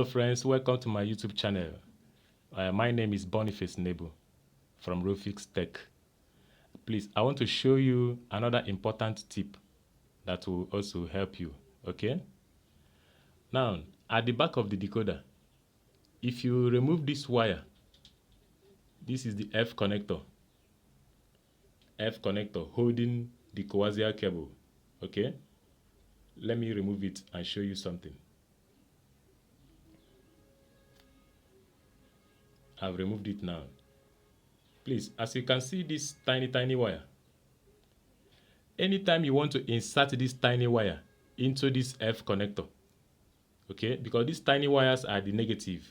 friends, welcome to my YouTube channel. My name is Boniface Nebo from Rofix Tech. Please, I want to show you another important tip that will also help you, okay? Now, at the back of the decoder, if you remove this wire, this is the F connector holding the coaxial cable, okay? Let me remove it and show you something. I've removed it now. Please, as you can see this tiny wire, anytime you want to insert this tiny wire into this F connector, okay, because these tiny wires are the negative.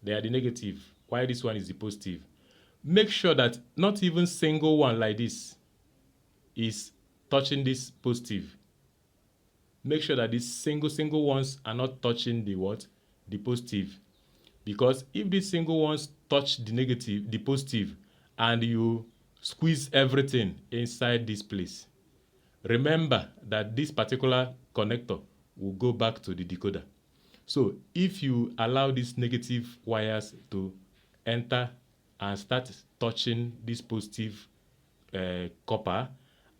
They are the negative, while this one is the positive. Make sure that not even single one like this is touching this positive. Make sure that these single ones are not touching the what? The positive. Because if these single ones touch the negative, the positive, and you squeeze everything inside this place, remember that this particular connector will go back to the decoder. So if you allow these negative wires to enter and start touching this positive copper,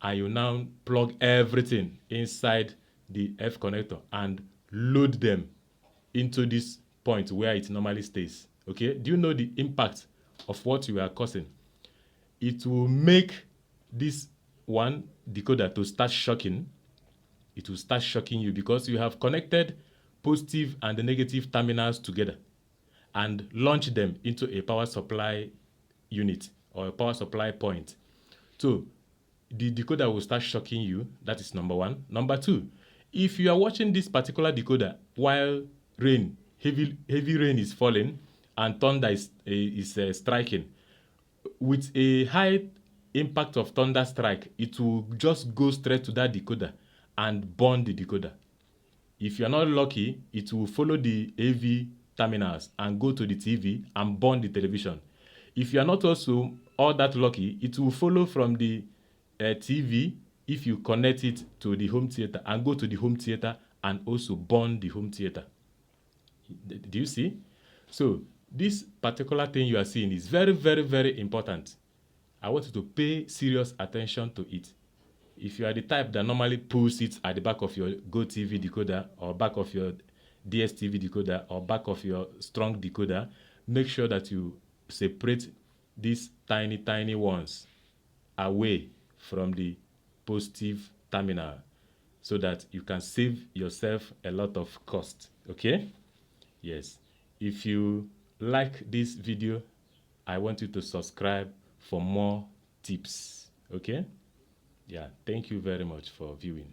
and you now plug everything inside the F connector and load them into this point where it normally stays, okay? Do you know the impact of what you are causing? It will make this one decoder to start shocking. It will start shocking you because you have connected positive and the negative terminals together and launch them into a power supply unit or a power supply point. So the decoder will start shocking you. That is number one. Number two, if you are watching this particular decoder while heavy rain is falling and thunder is striking, with a high impact of thunder strike, it will just go straight to that decoder and burn the decoder. If you're not lucky, it will follow the AV terminals and go to the TV and burn the television. If you're not also all that lucky, it will follow from the TV if you connect it to the home theater and go to the home theater and also burn the home theater. Do you see? So this particular thing you are seeing is very important. I want you to pay serious attention to it. If you are the type that normally pulls it at the back of your GoTV decoder or back of your DSTV decoder or back of your strong decoder, make sure that you separate these tiny ones away from the positive terminal so that you can save yourself a lot of cost, okay? Yes. If you like this video, I want you to subscribe for more tips, okay? Yeah, thank you very much for viewing.